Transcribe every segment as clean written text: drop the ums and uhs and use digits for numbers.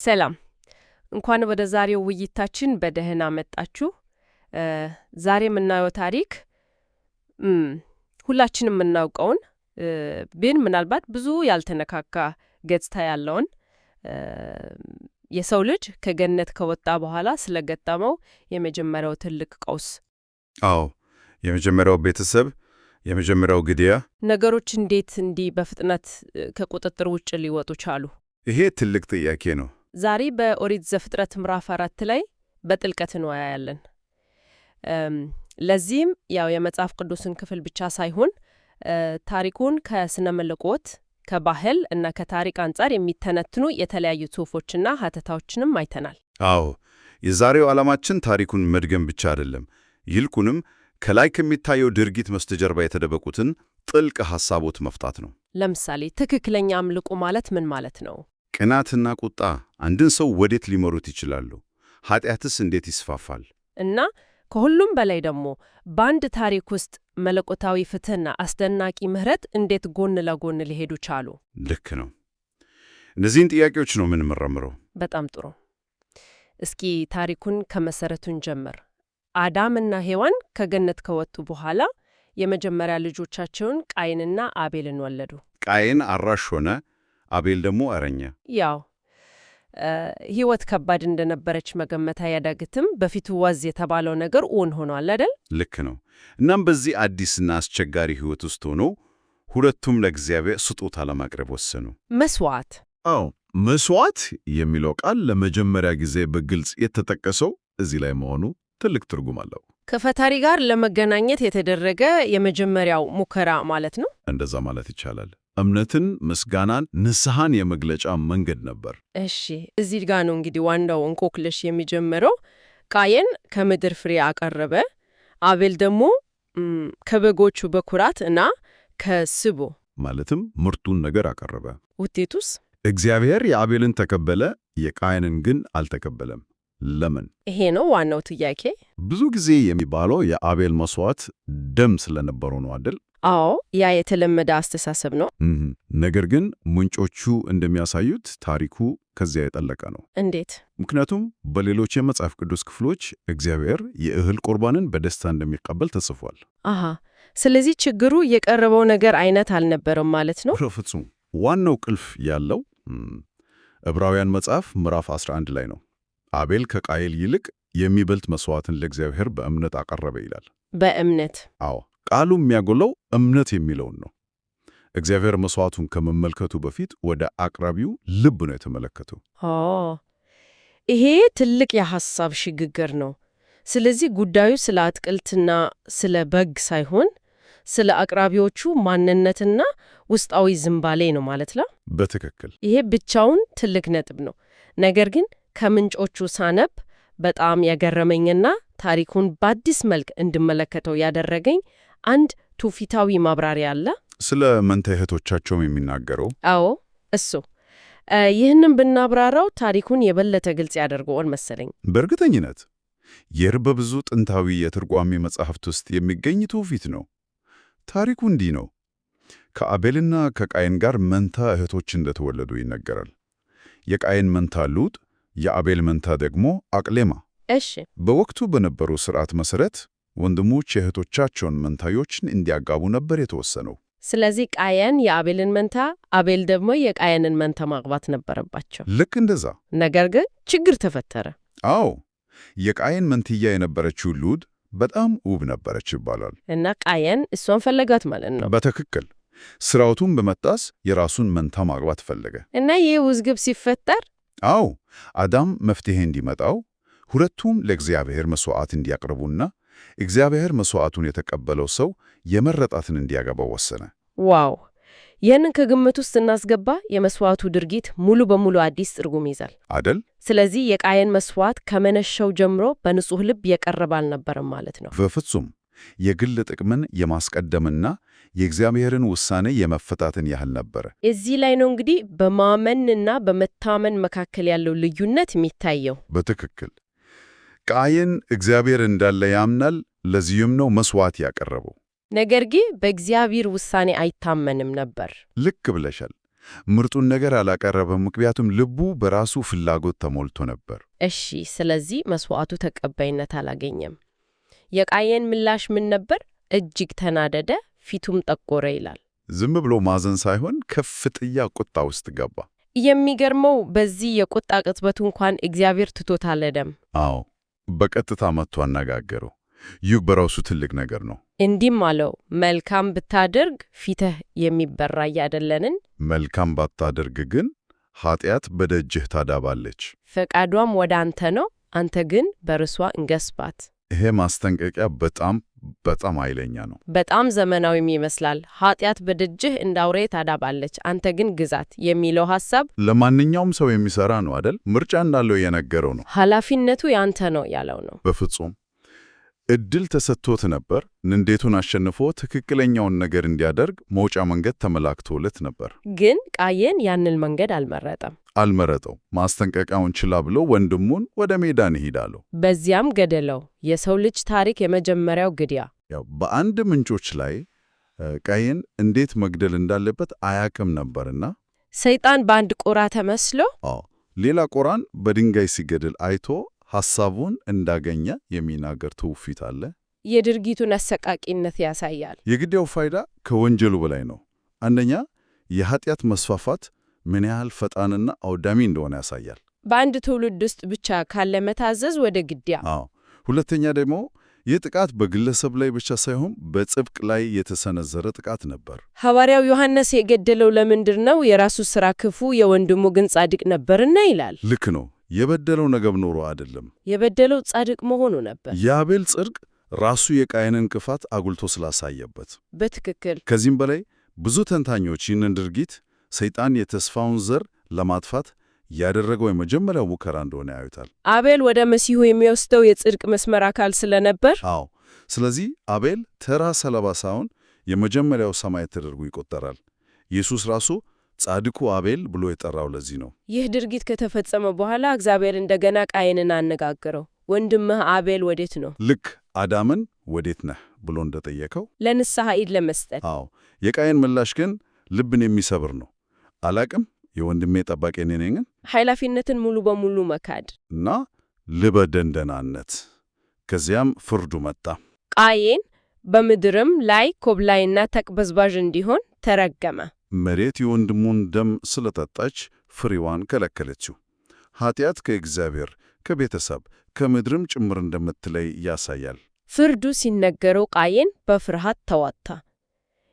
ሰላም እንኳን ወደ ዛሬው ውይይታችን በደህና መጣችሁ። ዛሬ የምናየው ታሪክ ሁላችንም የምናውቀውን ግን ምናልባት ብዙ ያልተነካካ ገጽታ ያለውን የሰው ልጅ ከገነት ከወጣ በኋላ ስለገጠመው የመጀመሪያው ትልቅ ቀውስ። አዎ፣ የመጀመሪያው ቤተሰብ፣ የመጀመሪያው ግድያ። ነገሮች እንዴት እንዲህ በፍጥነት ከቁጥጥር ውጭ ሊወጡ ቻሉ? ይሄ ትልቅ ጥያቄ ነው። ዛሬ በኦሪት ዘፍጥረት ምዕራፍ 4 ላይ በጥልቀት እንወያያለን። ለዚህም የመጽሐፍ ቅዱስን ክፍል ብቻ ሳይሆን ታሪኩን ከስነ መለኮት፣ ከባህል እና ከታሪክ አንጻር የሚተነትኑ የተለያዩ ጽሑፎችና ሀተታዎችንም አይተናል። አዎ፣ የዛሬው ዓላማችን ታሪኩን መድገም ብቻ አይደለም፣ ይልቁንም ከላይ ከሚታየው ድርጊት በስተጀርባ የተደበቁትን ጥልቅ ሐሳቦች መፍታት ነው። ለምሳሌ ትክክለኛ አምልኮ ማለት ምን ማለት ነው? ቅናትና ቁጣ አንድን ሰው ወዴት ሊመሩት ይችላሉ? ኃጢአትስ እንዴት ይስፋፋል? እና ከሁሉም በላይ ደግሞ በአንድ ታሪክ ውስጥ መለኮታዊ ፍትሕና አስደናቂ ምሕረት እንዴት ጎን ለጎን ሊሄዱ ቻሉ? ልክ ነው። እነዚህን ጥያቄዎች ነው የምንመረምረው። በጣም ጥሩ። እስኪ ታሪኩን ከመሰረቱን ጀምር። አዳምና ሔዋን ከገነት ከወጡ በኋላ የመጀመሪያ ልጆቻቸውን ቃየንና አቤልን ወለዱ። ቃየን አራሽ ሆነ፣ አቤል ደግሞ እረኛ። ሕይወት ከባድ እንደነበረች መገመት አያዳግትም። በፊቱ ወዝ የተባለው ነገር እውን ሆኗል አይደል? ልክ ነው። እናም በዚህ አዲስና አስቸጋሪ ሕይወት ውስጥ ሆኖ ሁለቱም ለእግዚአብሔር ስጦታ ለማቅረብ ወሰኑ። መስዋዕት። አዎ፣ መስዋዕት የሚለው ቃል ለመጀመሪያ ጊዜ በግልጽ የተጠቀሰው እዚህ ላይ መሆኑ ትልቅ ትርጉም አለው። ከፈጣሪ ጋር ለመገናኘት የተደረገ የመጀመሪያው ሙከራ ማለት ነው። እንደዛ ማለት ይቻላል። እምነትን፣ ምስጋናን፣ ንስሐን የመግለጫ መንገድ ነበር። እሺ፣ እዚህ ጋር ነው እንግዲህ ዋናው እንቆቅልሽ የሚጀምረው። ቃየን ከምድር ፍሬ አቀረበ፣ አቤል ደግሞ ከበጎቹ በኩራት እና ከስቡ ማለትም ምርጡን ነገር አቀረበ። ውጤቱስ? እግዚአብሔር የአቤልን ተቀበለ፣ የቃየንን ግን አልተቀበለም። ለምን? ይሄ ነው ዋናው ጥያቄ። ብዙ ጊዜ የሚባለው የአቤል መስዋዕት ደም ስለነበረው ነው አይደል? አዎ፣ ያ የተለመደ አስተሳሰብ ነው። ነገር ግን ምንጮቹ እንደሚያሳዩት ታሪኩ ከዚያ የጠለቀ ነው። እንዴት? ምክንያቱም በሌሎች የመጽሐፍ ቅዱስ ክፍሎች እግዚአብሔር የእህል ቁርባንን በደስታ እንደሚቀበል ተጽፏል። ስለዚህ ችግሩ የቀረበው ነገር አይነት አልነበረም ማለት ነው? በፍጹም። ዋናው ቁልፍ ያለው ዕብራውያን መጽሐፍ ምዕራፍ 11 ላይ ነው። አቤል ከቃየል ይልቅ የሚበልጥ መስዋዕትን ለእግዚአብሔር በእምነት አቀረበ ይላል። በእምነት? አዎ። ቃሉ የሚያጎላው እምነት የሚለውን ነው። እግዚአብሔር መስዋዕቱን ከመመልከቱ በፊት ወደ አቅራቢው ልብ ነው የተመለከተው። ይሄ ትልቅ የሐሳብ ሽግግር ነው። ስለዚህ ጉዳዩ ስለ አትክልትና ስለ በግ ሳይሆን ስለ አቅራቢዎቹ ማንነትና ውስጣዊ ዝንባሌ ነው ማለት ነው። በትክክል። ይሄ ብቻውን ትልቅ ነጥብ ነው። ነገር ግን ከምንጮቹ ሳነብ በጣም ያገረመኝና ታሪኩን በአዲስ መልክ እንድመለከተው ያደረገኝ አንድ ትውፊታዊ ማብራሪያ አለ። ስለ መንታ እህቶቻቸውም የሚናገረው? አዎ፣ እሱ። ይህንን ብናብራራው ታሪኩን የበለጠ ግልጽ ያደርገዋል መሰለኝ። በእርግጠኝነት ይህ በብዙ ጥንታዊ የትርጓሜ መጻሕፍት ውስጥ የሚገኝ ትውፊት ነው። ታሪኩ እንዲህ ነው። ከአቤልና ከቃየን ጋር መንታ እህቶች እንደተወለዱ ይነገራል። የቃየን መንታ ሉጥ፣ የአቤል መንታ ደግሞ አቅሌማ። እሺ። በወቅቱ በነበሩ ሥርዓት መሠረት ወንድሞች የእህቶቻቸውን መንታዮችን እንዲያጋቡ ነበር የተወሰነው። ስለዚህ ቃየን የአቤልን መንታ፣ አቤል ደግሞ የቃየንን መንታ ማግባት ነበረባቸው። ልክ እንደዛ። ነገር ግን ችግር ተፈጠረ። አዎ፣ የቃየን መንትያ የነበረችው ሉድ በጣም ውብ ነበረች ይባላል። እና ቃየን እሷን ፈለጋት ማለት ነው። በትክክል። ሥርዓቱን በመጣስ የራሱን መንታ ማግባት ፈለገ። እና ይህ ውዝግብ ሲፈጠር አዎ፣ አዳም መፍትሄ እንዲመጣው ሁለቱም ለእግዚአብሔር መሥዋዕት እንዲያቀርቡና እግዚአብሔር መሥዋዕቱን የተቀበለው ሰው የመረጣትን እንዲያገባው ወሰነ። ዋው! ይህንን ከግምት ውስጥ እናስገባ፣ የመሥዋዕቱ ድርጊት ሙሉ በሙሉ አዲስ ትርጉም ይዛል አደል? ስለዚህ የቃየን መሥዋዕት ከመነሻው ጀምሮ በንጹሕ ልብ የቀረበ አልነበረም ማለት ነው። በፍጹም። የግል ጥቅምን የማስቀደምና የእግዚአብሔርን ውሳኔ የመፈታትን ያህል ነበረ። እዚህ ላይ ነው እንግዲህ በማመንና በመታመን መካከል ያለው ልዩነት የሚታየው። በትክክል። ቃየን እግዚአብሔር እንዳለ ያምናል፣ ለዚህም ነው መሥዋዕት ያቀረበው። ነገር ግን በእግዚአብሔር ውሳኔ አይታመንም ነበር። ልክ ብለሻል። ምርጡን ነገር አላቀረበም፣ ምክንያቱም ልቡ በራሱ ፍላጎት ተሞልቶ ነበር። እሺ፣ ስለዚህ መስዋዕቱ ተቀባይነት አላገኘም። የቃየን ምላሽ ምን ነበር? እጅግ ተናደደ፣ ፊቱም ጠቆረ ይላል። ዝም ብሎ ማዘን ሳይሆን ከፍተኛ ቁጣ ውስጥ ገባ። የሚገርመው በዚህ የቁጣ ቅጽበቱ እንኳን እግዚአብሔር ትቶት አልሄደም። አዎ፣ በቀጥታ መጥቶ አነጋገረው። ይህ በራሱ ትልቅ ነገር ነው። እንዲህም አለው፣ መልካም ብታደርግ ፊትህ የሚበራ አይደለንን? መልካም ባታደርግ ግን ኃጢአት በደጅህ ታዳባለች፣ ፈቃዷም ወደ አንተ ነው፣ አንተ ግን በርሷ እንገስባት። ይሄ ማስጠንቀቂያ በጣም ኃይለኛ ነው። በጣም ዘመናዊም ይመስላል። ኃጢአት በደጅህ እንደ አውሬ ታዳባለች፣ አንተ ግን ግዛት የሚለው ሐሳብ ለማንኛውም ሰው የሚሰራ ነው አይደል? ምርጫ እንዳለው የነገረው ነው። ኃላፊነቱ ያንተ ነው ያለው ነው። በፍጹም እድል ተሰጥቶት ነበር። ንዴቱን አሸንፎ ትክክለኛውን ነገር እንዲያደርግ መውጫ መንገድ ተመላክቶለት ነበር። ግን ቃየን ያንን መንገድ አልመረጠው። ማስጠንቀቂያውን ችላ ብሎ ወንድሙን ወደ ሜዳ እንሂድ አለው። በዚያም ገደለው። የሰው ልጅ ታሪክ የመጀመሪያው ግድያ። በአንድ ምንጮች ላይ ቃየን እንዴት መግደል እንዳለበት አያቅም ነበርና ሰይጣን በአንድ ቁራ ተመስሎ ሌላ ቁራን በድንጋይ ሲገድል አይቶ ሐሳቡን እንዳገኘ የሚናገር ትውፊት አለ። የድርጊቱን አሰቃቂነት ያሳያል። የግድያው ፋይዳ ከወንጀሉ በላይ ነው። አንደኛ የኃጢአት መስፋፋት ምን ያህል ፈጣንና አውዳሚ እንደሆነ ያሳያል። በአንድ ትውልድ ውስጥ ብቻ ካለ መታዘዝ ወደ ግድያ። ሁለተኛ ደግሞ ይህ ጥቃት በግለሰብ ላይ ብቻ ሳይሆን በጽድቅ ላይ የተሰነዘረ ጥቃት ነበር። ሐዋርያው ዮሐንስ የገደለው ለምንድር ነው? የራሱ ሥራ ክፉ፣ የወንድሙ ግን ጻድቅ ነበርና ይላል። ልክ ነው። የበደለው ነገር ኖሮ አይደለም፣ የበደለው ጻድቅ መሆኑ ነበር። የአቤል ጽድቅ ራሱ የቃየንን ክፋት አጉልቶ ስላሳየበት። በትክክል። ከዚህም በላይ ብዙ ተንታኞች ይህንን ድርጊት ሰይጣን የተስፋውን ዘር ለማጥፋት ያደረገው የመጀመሪያው ሙከራ እንደሆነ ያዩታል። አቤል ወደ መሲሁ የሚወስደው የጽድቅ መስመር አካል ስለነበር። ስለዚህ አቤል ተራ ሰለባ ሳይሆን የመጀመሪያው ሰማዕት ተደርጎ ይቆጠራል። ኢየሱስ ራሱ ጻድቁ አቤል ብሎ የጠራው ለዚህ ነው። ይህ ድርጊት ከተፈጸመ በኋላ እግዚአብሔር እንደገና ቃየንን አነጋገረው። ወንድምህ አቤል ወዴት ነው? ልክ አዳምን ወዴት ነህ ብሎ እንደጠየቀው ለንስሐ ኢድ ለመስጠት። የቃየን ምላሽ ግን ልብን የሚሰብር ነው። አላቅም፣ የወንድሜ ጠባቂ እኔ ነኝ። ኃላፊነትን ሙሉ በሙሉ መካድ እና ልበ ደንደናነት። ከዚያም ፍርዱ መጣ። ቃየን በምድርም ላይ ኮብላይና ተቅበዝባዥ እንዲሆን ተረገመ። መሬት የወንድሙን ደም ስለጠጣች ፍሬዋን ከለከለችው። ኃጢአት ከእግዚአብሔር፣ ከቤተሰብ፣ ከምድርም ጭምር እንደምትለይ ያሳያል። ፍርዱ ሲነገረው ቃየን በፍርሃት ተዋጣ።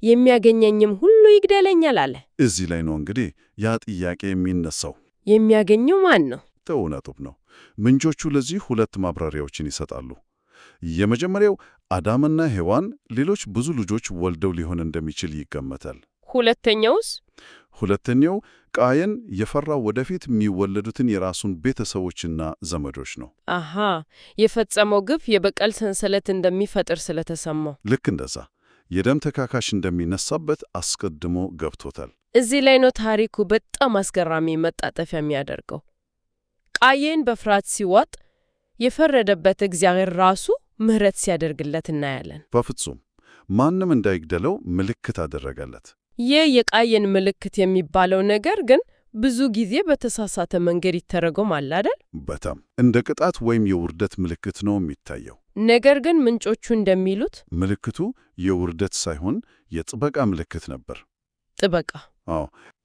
የሚያገኘኝም ሁሉ ይግደለኛል አለ። እዚህ ላይ ነው እንግዲህ ያ ጥያቄ የሚነሳው። የሚያገኘው ማን ነው? እውነቱም ነው። ምንጮቹ ለዚህ ሁለት ማብራሪያዎችን ይሰጣሉ። የመጀመሪያው አዳምና ሔዋን ሌሎች ብዙ ልጆች ወልደው ሊሆን እንደሚችል ይገመታል። ሁለተኛውስ? ሁለተኛው ቃየን የፈራው ወደፊት የሚወለዱትን የራሱን ቤተሰቦችና ዘመዶች ነው። የፈጸመው ግፍ የበቀል ሰንሰለት እንደሚፈጥር ስለተሰማው። ልክ እንደዛ የደም ተካካሽ እንደሚነሳበት አስቀድሞ ገብቶታል። እዚህ ላይ ነው ታሪኩ በጣም አስገራሚ መጣጠፊያ የሚያደርገው። ቃየን በፍርሃት ሲዋጥ የፈረደበት እግዚአብሔር ራሱ ምሕረት ሲያደርግለት እናያለን። በፍጹም ማንም እንዳይግደለው ምልክት አደረገለት። ይህ የቃየን ምልክት የሚባለው ነገር ግን ብዙ ጊዜ በተሳሳተ መንገድ ይተረጎማል አይደል? በጣም እንደ ቅጣት ወይም የውርደት ምልክት ነው የሚታየው። ነገር ግን ምንጮቹ እንደሚሉት ምልክቱ የውርደት ሳይሆን የጥበቃ ምልክት ነበር። ጥበቃ?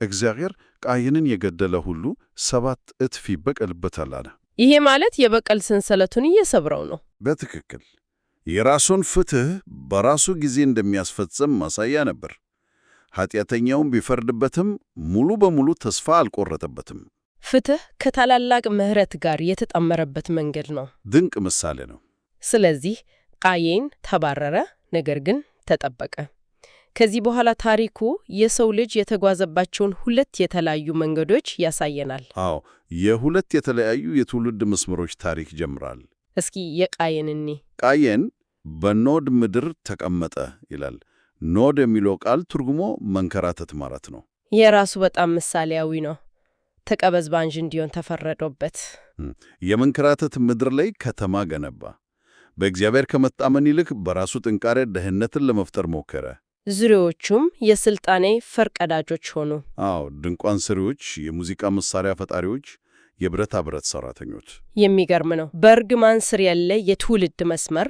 እግዚአብሔር ቃየንን የገደለ ሁሉ 7 እጥፍ ይበቀልበታል አለ። ይሄ ማለት የበቀል ሰንሰለቱን እየሰብረው ነው። በትክክል የራሱን ፍትሕ በራሱ ጊዜ እንደሚያስፈጽም ማሳያ ነበር። ኃጢአተኛውን ቢፈርድበትም ሙሉ በሙሉ ተስፋ አልቆረጠበትም። ፍትሕ ከታላላቅ ምሕረት ጋር የተጣመረበት መንገድ ነው። ድንቅ ምሳሌ ነው። ስለዚህ ቃየን ተባረረ፣ ነገር ግን ተጠበቀ። ከዚህ በኋላ ታሪኩ የሰው ልጅ የተጓዘባቸውን 2 የተለያዩ መንገዶች ያሳየናል። የሁለት የተለያዩ የትውልድ መስመሮች ታሪክ ጀምራል። እስኪ የቃየን ቃየን በኖድ ምድር ተቀመጠ ይላል። ኖድ የሚለው ቃል ትርጉሞ መንከራተት ማለት ነው። የራሱ በጣም ምሳሌያዊ ነው። ተቀበዝባዥ እንዲሆን ተፈረዶበት። የመንከራተት ምድር ላይ ከተማ ገነባ። በእግዚአብሔር ከመታመን ይልቅ በራሱ ጥንካሬ ደህንነትን ለመፍጠር ሞከረ። ዙሪዎቹም የስልጣኔ ፈርቀዳጆች ሆኑ። አዎ፣ ድንኳን ሰሪዎች፣ የሙዚቃ መሳሪያ ፈጣሪዎች፣ የብረታ ብረት ሰራተኞች። የሚገርም ነው። በእርግማን ስር ያለ የትውልድ መስመር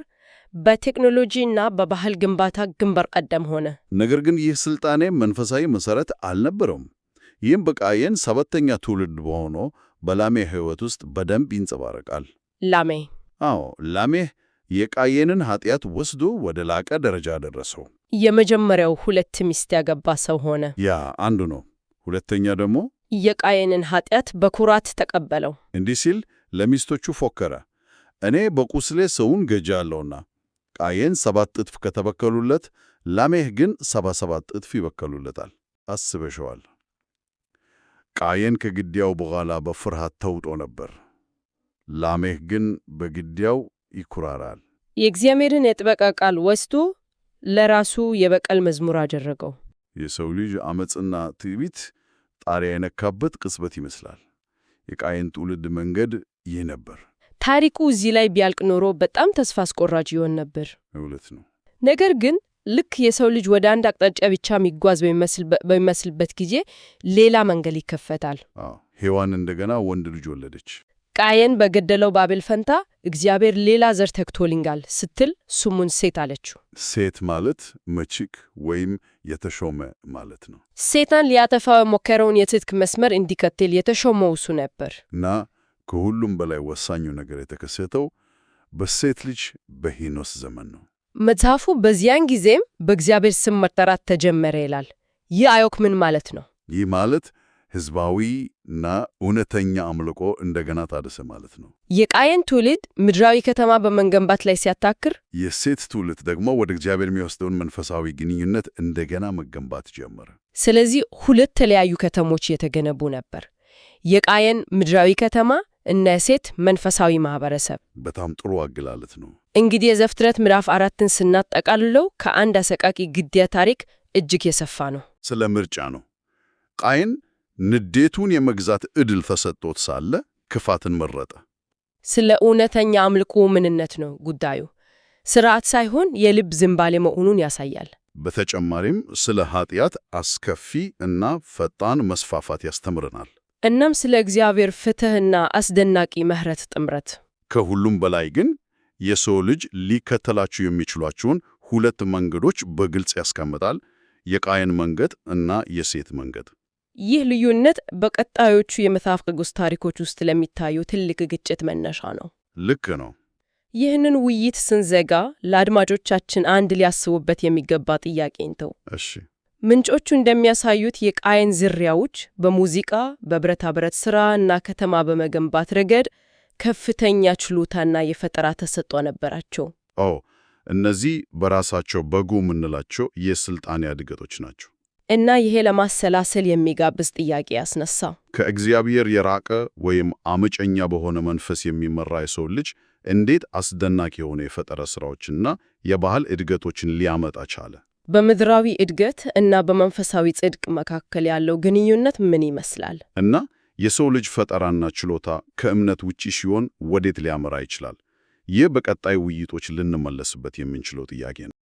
በቴክኖሎጂና በባህል ግንባታ ግንባር ቀደም ሆነ። ነገር ግን ይህ ስልጣኔ መንፈሳዊ መሰረት አልነበረውም። ይህም በቃየን ሰባተኛ ትውልድ በሆነው በላሜህ ሕይወት ውስጥ በደንብ ይንጸባረቃል። ላሜህ አዎ፣ ላሜህ የቃየንን ኃጢአት ወስዶ ወደ ላቀ ደረጃ ደረሰው። የመጀመሪያው 2 ሚስት ያገባ ሰው ሆነ። ያ አንዱ ነው። ሁለተኛ ደግሞ የቃየንን ኃጢአት በኩራት ተቀበለው። እንዲህ ሲል ለሚስቶቹ ፎከረ፣ እኔ በቁስሌ ሰውን ገድያለሁና። ቃየን 7 እጥፍ ከተበከሉለት፣ ላሜህ ግን 77 እጥፍ ይበከሉለታል። አስበሸዋል። ቃየን ከግድያው በኋላ በፍርሃት ተውጦ ነበር። ላሜህ ግን በግድያው ይኩራራል። የእግዚአብሔርን የጥበቃ ቃል ወስዶ ለራሱ የበቀል መዝሙር አደረገው። የሰው ልጅ ዓመፅና ትዕቢት ጣሪያ የነካበት ቅጽበት ይመስላል። የቃየን ትውልድ መንገድ ይህ ነበር። ታሪኩ እዚህ ላይ ቢያልቅ ኖሮ በጣም ተስፋ አስቆራጭ ይሆን ነበር። እውነት ነው። ነገር ግን ልክ የሰው ልጅ ወደ አንድ አቅጣጫ ብቻ የሚጓዝ በሚመስልበት ጊዜ ሌላ መንገድ ይከፈታል። ሔዋን እንደገና ወንድ ልጅ ወለደች። ቃየን በገደለው ባቤል ፈንታ እግዚአብሔር ሌላ ዘር ተክቶልኛል ስትል ስሙን ሴት አለችው። ሴት ማለት መቺክ ወይም የተሾመ ማለት ነው። ሴጣን ሊያጠፋው የሞከረውን የትጥቅ መስመር እንዲከተል የተሾመው እሱ ነበር። እና ከሁሉም በላይ ወሳኙ ነገር የተከሰተው በሴት ልጅ በሄኖስ ዘመን ነው። መጽሐፉ በዚያን ጊዜም በእግዚአብሔር ስም መጠራት ተጀመረ ይላል። ይህ አዮክ ምን ማለት ነው? ይህ ማለት ሕዝባዊና እውነተኛ አምልኮ እንደገና ታደሰ ማለት ነው። የቃየን ትውልድ ምድራዊ ከተማ በመገንባት ላይ ሲያታክር፣ የሴት ትውልድ ደግሞ ወደ እግዚአብሔር የሚወስደውን መንፈሳዊ ግንኙነት እንደገና መገንባት ጀመረ። ስለዚህ 2 የተለያዩ ከተሞች የተገነቡ ነበር። የቃየን ምድራዊ ከተማ እና የሴት መንፈሳዊ ማህበረሰብ። በጣም ጥሩ አገላለጥ ነው። እንግዲህ የዘፍጥረት ምዕራፍ 4ን ስናጠቃልለው ከአንድ አሰቃቂ ግድያ ታሪክ እጅግ የሰፋ ነው። ስለ ምርጫ ነው። ቃየን ንዴቱን የመግዛት ዕድል ተሰጥቶት ሳለ ክፋትን መረጠ። ስለ እውነተኛ አምልኮ ምንነት ነው ጉዳዩ። ስርዓት ሳይሆን የልብ ዝንባሌ መሆኑን ያሳያል። በተጨማሪም ስለ ኃጢአት አስከፊ እና ፈጣን መስፋፋት ያስተምረናል። እናም ስለ እግዚአብሔር ፍትሕና አስደናቂ ምሕረት ጥምረት። ከሁሉም በላይ ግን የሰው ልጅ ሊከተላቸው የሚችሏቸውን 2 መንገዶች በግልጽ ያስቀምጣል፤ የቃየን መንገድ እና የሴት መንገድ። ይህ ልዩነት በቀጣዮቹ የመጽሐፍ ቅዱስ ታሪኮች ውስጥ ለሚታዩ ትልቅ ግጭት መነሻ ነው። ልክ ነው። ይህንን ውይይት ስንዘጋ ለአድማጮቻችን አንድ ሊያስቡበት የሚገባ ጥያቄ እንተው። እሺ። ምንጮቹ እንደሚያሳዩት የቃየን ዝርያዎች በሙዚቃ፣ በብረታ ብረት ሥራ እና ከተማ በመገንባት ረገድ ከፍተኛ ችሎታና የፈጠራ ተሰጥኦ ነበራቸው። እነዚህ በራሳቸው በጎ የምንላቸው የስልጣኔ እድገቶች ናቸው። እና ይሄ ለማሰላሰል የሚጋብዝ ጥያቄ ያስነሳ። ከእግዚአብሔር የራቀ ወይም አመፀኛ በሆነ መንፈስ የሚመራ የሰው ልጅ እንዴት አስደናቂ የሆነ የፈጠራ ሥራዎችና የባህል እድገቶችን ሊያመጣ ቻለ? በምድራዊ እድገት እና በመንፈሳዊ ጽድቅ መካከል ያለው ግንኙነት ምን ይመስላል? እና የሰው ልጅ ፈጠራና ችሎታ ከእምነት ውጪ ሲሆን ወዴት ሊያመራ ይችላል? ይህ በቀጣይ ውይይቶች ልንመለስበት የምንችለው ጥያቄ ነው።